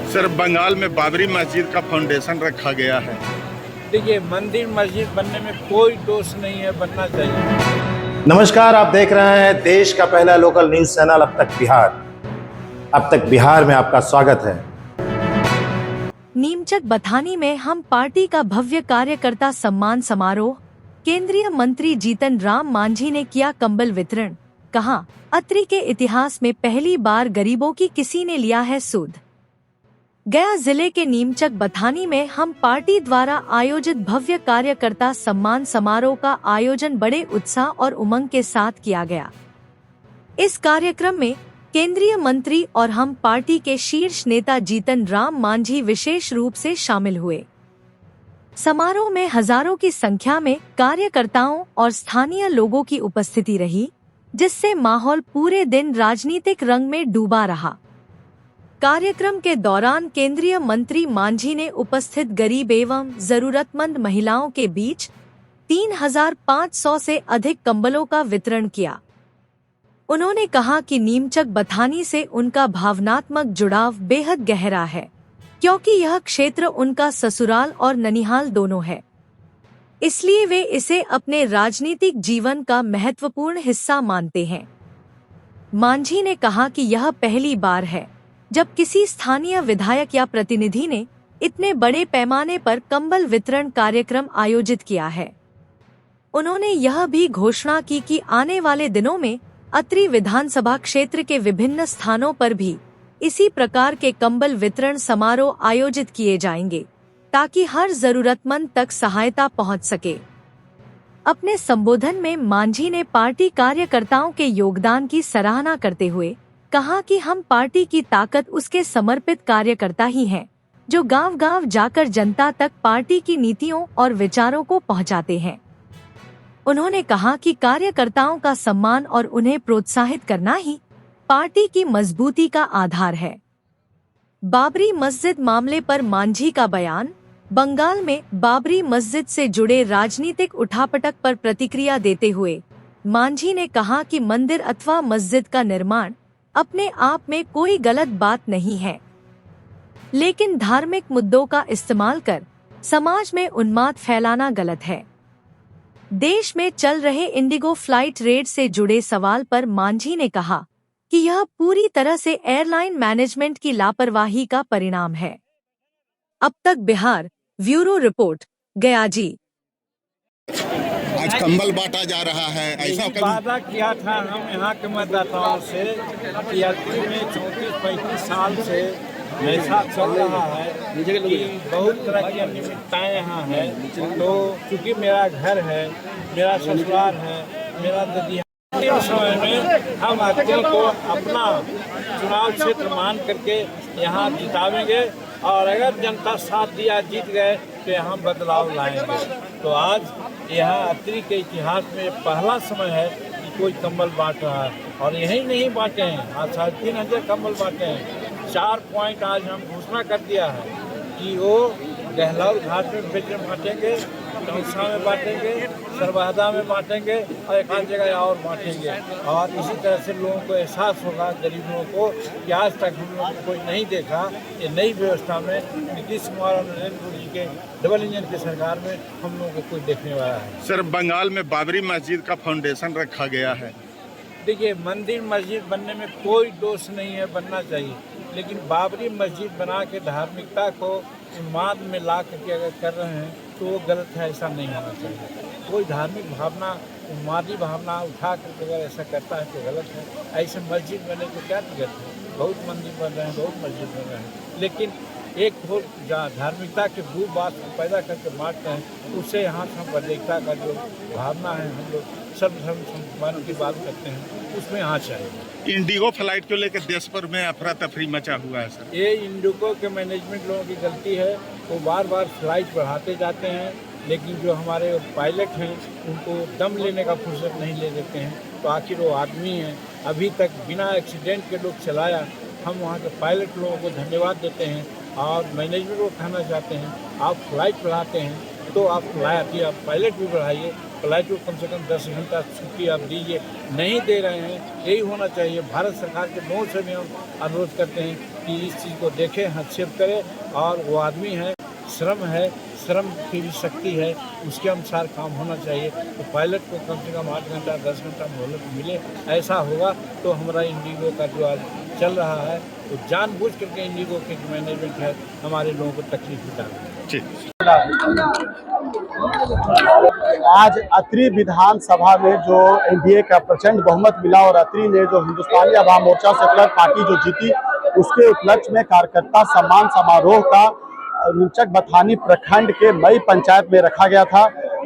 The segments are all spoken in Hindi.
सर, बंगाल में बाबरी मस्जिद का फाउंडेशन रखा गया है। देखिए, मंदिर मस्जिद बनने में कोई दोष नहीं है, बनना चाहिए। नमस्कार, आप देख रहे हैं देश का पहला लोकल न्यूज चैनल अब तक बिहार। अब तक बिहार में आपका स्वागत है। नीमचक बथानी में हम पार्टी का भव्य कार्यकर्ता सम्मान समारोह। केंद्रीय मंत्री जीतन राम मांझी ने किया कंबल वितरण। कहा, अत्रि के इतिहास में पहली बार गरीबों की किसी ने लिया है सुध। गया जिले के नीमचक बथानी में हम पार्टी द्वारा आयोजित भव्य कार्यकर्ता सम्मान समारोह का आयोजन बड़े उत्साह और उमंग के साथ किया गया। इस कार्यक्रम में केंद्रीय मंत्री और हम पार्टी के शीर्ष नेता जीतन राम मांझी विशेष रूप से शामिल हुए। समारोह में हजारों की संख्या में कार्यकर्ताओं और स्थानीय लोगों की उपस्थिति रही, जिससे माहौल पूरे दिन राजनीतिक रंग में डूबा रहा। कार्यक्रम के दौरान केंद्रीय मंत्री मांझी ने उपस्थित गरीब एवं जरूरतमंद महिलाओं के बीच 3,500 से अधिक कंबलों का वितरण किया। उन्होंने कहा कि नीमचक बथानी से उनका भावनात्मक जुड़ाव बेहद गहरा है, क्योंकि यह क्षेत्र उनका ससुराल और ननिहाल दोनों है। इसलिए वे इसे अपने राजनीतिक जीवन का महत्वपूर्ण हिस्सा मानते हैं। मांझी ने कहा कि यह पहली बार है जब किसी स्थानीय विधायक या प्रतिनिधि ने इतने बड़े पैमाने पर कंबल वितरण कार्यक्रम आयोजित किया है। उन्होंने यह भी घोषणा की कि आने वाले दिनों में अत्रि विधानसभा क्षेत्र के विभिन्न स्थानों पर भी इसी प्रकार के कंबल वितरण समारोह आयोजित किए जाएंगे, ताकि हर जरूरतमंद तक सहायता पहुंच सके। अपने संबोधन में मांझी ने पार्टी कार्यकर्ताओं के योगदान की सराहना करते हुए कहा कि हम पार्टी की ताकत उसके समर्पित कार्यकर्ता ही हैं, जो गांव-गांव जाकर जनता तक पार्टी की नीतियों और विचारों को पहुंचाते हैं। उन्होंने कहा कि कार्यकर्ताओं का सम्मान और उन्हें प्रोत्साहित करना ही पार्टी की मजबूती का आधार है। बाबरी मस्जिद मामले पर मांझी का बयान। बंगाल में बाबरी मस्जिद से जुड़े राजनीतिक उठापटक पर प्रतिक्रिया देते हुए मांझी ने कहा कि मंदिर अथवा मस्जिद का निर्माण अपने आप में कोई गलत बात नहीं है, लेकिन धार्मिक मुद्दों का इस्तेमाल कर समाज में उन्माद फैलाना गलत है। देश में चल रहे इंडिगो फ्लाइट रेड से जुड़े सवाल पर मांझी ने कहा कि यह पूरी तरह से एयरलाइन मैनेजमेंट की लापरवाही का परिणाम है। अब तक बिहार ब्यूरो रिपोर्ट, गया जी। आज कंबल बांटा जा रहा है, ऐसा वादा किया था हम यहाँ के मतदाताओं से कि अत्रि में 34-35 साल से ऐसा चल रहा है कि बहुत तरह की अनियमितताएं यहाँ है। तो चूँकि मेरा घर है, मेरा ससुराल है, मेरा ददिया, उस समय में हम अत्रि को अपना चुनाव क्षेत्र मान करके यहाँ जितावेंगे, और अगर जनता साथ दिया, जीत गए, तो यहाँ बदलाव लाएंगे। तो आज यहाँ अत्रि के इतिहास में पहला समय है कि कोई कंबल बांट रहा है, और यही नहीं बांटे हैं, आज 3,500 कंबल बांटे हैं। 4 पॉइंट आज हम घोषणा कर दिया है कि वो गहलौर घाट में बांटेंगे, टौसा में बांटेंगे, सरवादा में बांटेंगे, और एक आध जगह और बांटेंगे। और इसी तरह से लोगों को एहसास होगा, गरीब लोगों को, कि आज तक हम लोगों को कोई नहीं देखा। ये नई व्यवस्था में नीतीश कुमार और नरेंद्र मोदी के डबल इंजन की सरकार में हम लोगों को कोई देखने वाला है। सर, बंगाल में बाबरी मस्जिद का फाउंडेशन रखा गया है। देखिए, मंदिर मस्जिद बनने में कोई दोष नहीं है, बनना चाहिए, लेकिन बाबरी मस्जिद बना के धार्मिकता को उन्माद में ला करके अगर कर रहे हैं तो वो गलत है, ऐसा नहीं होना चाहिए। कोई धार्मिक भावना, उन्मादी भावना उठा करके अगर ऐसा करता है तो गलत है। ऐसे मस्जिद बनने को क्या दिक्कत है? बहुत मंदिर बन रहे हैं, बहुत मस्जिद बन रहे हैं, लेकिन एक धार्मिकता के भू बात को पैदा करके बांटते हैं, उससे यहाँ संप्रदायिकता का जो भावना है, हम लोग सर्वधर्म सम्मान की बात करते हैं, उसमें यहाँ चाहिए। इंडिगो फ्लाइट को लेकर देश भर में अफरा तफरी मचा हुआ है। सर, ये इंडिगो के मैनेजमेंट लोगों की गलती है। वो बार बार फ्लाइट बढ़ाते जाते हैं, लेकिन जो हमारे पायलट हैं उनको दम लेने का फुर्सत नहीं ले देते हैं। तो आखिर वो आदमी हैं, अभी तक बिना एक्सीडेंट के लोग चलाया। हम वहाँ के पायलट लोगों को धन्यवाद देते हैं और मैनेजमेंट को कहना चाहते हैं, आप फ्लाइट बढ़ाते हैं तो आप पायलट भी बढ़ाइए, फ्लाइट को कम से कम 10 घंटा छुट्टी आप दीजिए। नहीं दे रहे हैं, यही होना चाहिए। भारत सरकार के बहुत से भी हम अनुरोध करते हैं कि इस चीज़ को देखें, हस्तक्षेप करें। और वो आदमी है, श्रम की भी शक्ति है, उसके अनुसार काम होना चाहिए। तो पायलट को कम से कम 8 घंटा 10 घंटा मोहलत मिले, ऐसा होगा तो हमारा इंडिगो का जो आज चल रहा है तो जानबूझ करके इंडिगो के मैनेजमेंट है हमारे लोगों को तकलीफ उठा रही है। आज अत्रि विधानसभा में जो एनडीए का प्रचंड बहुमत मिला और अत्रि ने जो हिंदुस्तानी अवाम मोर्चा सेकुलर पार्टी जो जीती, उसके उपलक्ष्य में कार्यकर्ता सम्मान समारोह का नीमचक बथानी प्रखंड के मई पंचायत में रखा गया था।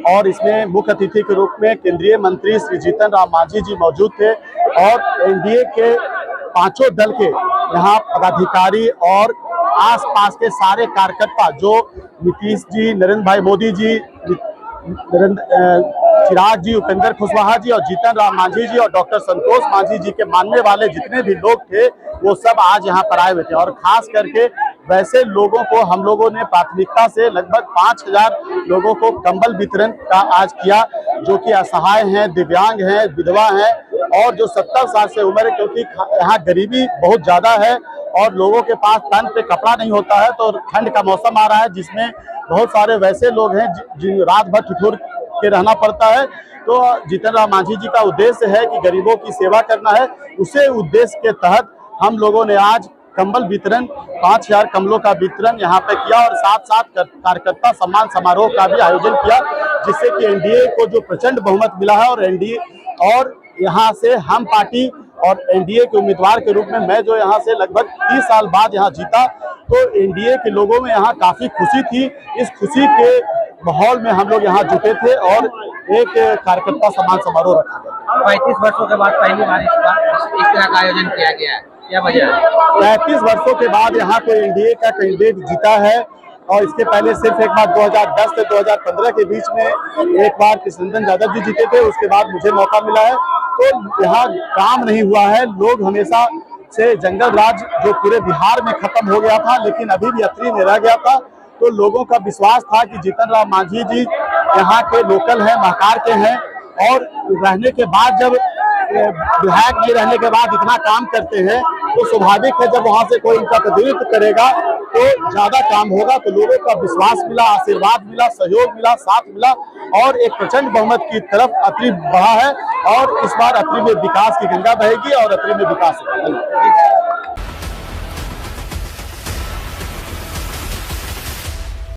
और इसमें मुख्य अतिथि के रूप में केंद्रीय मंत्री श्री जीतन राम मांझी जी मौजूद थे और एनडीए के पांचों दल के यहाँ पदाधिकारी और आसपास के सारे कार्यकर्ता जो नीतीश जी, नरेंद्र भाई मोदी जी, चिराग जी, उपेंद्र कुशवाहा जी और जीतन राम मांझी जी और डॉक्टर संतोष मांझी जी के मानने वाले जितने भी लोग थे वो सब आज यहाँ पर आए हुए थे। और खास करके वैसे लोगों को हम लोगों ने प्राथमिकता से लगभग 5000 लोगों को कंबल वितरण का आज किया, जो कि असहाय हैं, दिव्यांग हैं, विधवा हैं और जो 70 साल से उम्र है, क्योंकि यहाँ गरीबी बहुत ज्यादा है और लोगों के पास तन पे कपड़ा नहीं होता है। तो ठंड का मौसम आ रहा है जिसमें बहुत सारे वैसे लोग हैं जिन रात भर ठिठुर के रहना पड़ता है। तो जीतन राम मांझी जी का उद्देश्य है कि गरीबों की सेवा करना है। उसे उद्देश्य के तहत हम लोगों ने आज कंबल वितरण 5000 कंबलों का वितरण यहाँ पे किया और साथ साथ कार्यकर्ता सम्मान समारोह का भी आयोजन किया, जिससे कि एनडीए को जो प्रचंड बहुमत मिला है और एनडीए और यहाँ से हम पार्टी और एनडीए के उम्मीदवार के रूप में मैं जो यहाँ से लगभग 30 साल बाद यहाँ जीता, तो एनडीए के लोगों में यहाँ काफी खुशी थी। इस खुशी के माहौल में हम लोग यहाँ जुटे थे और एक कार्यकर्ता सम्मान समारोह रखा गया। 35 वर्षों के बाद पहली बार इस तरह का आयोजन किया गया है, क्या वजह है? 35 वर्षों के बाद यहाँ पे एनडीए का कैंडिडेट जीता है और इसके पहले सिर्फ एक बार 2010 से 2015 के बीच में एक बार कृष्णनंदन यादव जी जीते थे, उसके बाद मुझे मौका मिला है। तो यहाँ काम नहीं हुआ है, लोग हमेशा से जंगल राज जो पूरे बिहार में खत्म हो गया था लेकिन अभी भी अत्रि में रह गया था। तो लोगों का विश्वास था कि जीतन राम मांझी जी यहाँ के लोकल हैं, महाकार के हैं और रहने के बाद जब विधायक नहीं रहने के बाद इतना काम करते हैं तो स्वाभाविक है जब वहां से कोई इनका प्रतिनिधित्व करेगा तो ज्यादा काम होगा। तो लोगों का विश्वास मिला, आशीर्वाद मिला, सहयोग मिला, साथ मिला और एक प्रचंड बहुमत की तरफ अत्रि बढ़ा है और इस बार अत्रि में विकास की गंगा बहेगी और अत्रि में विकास होगा।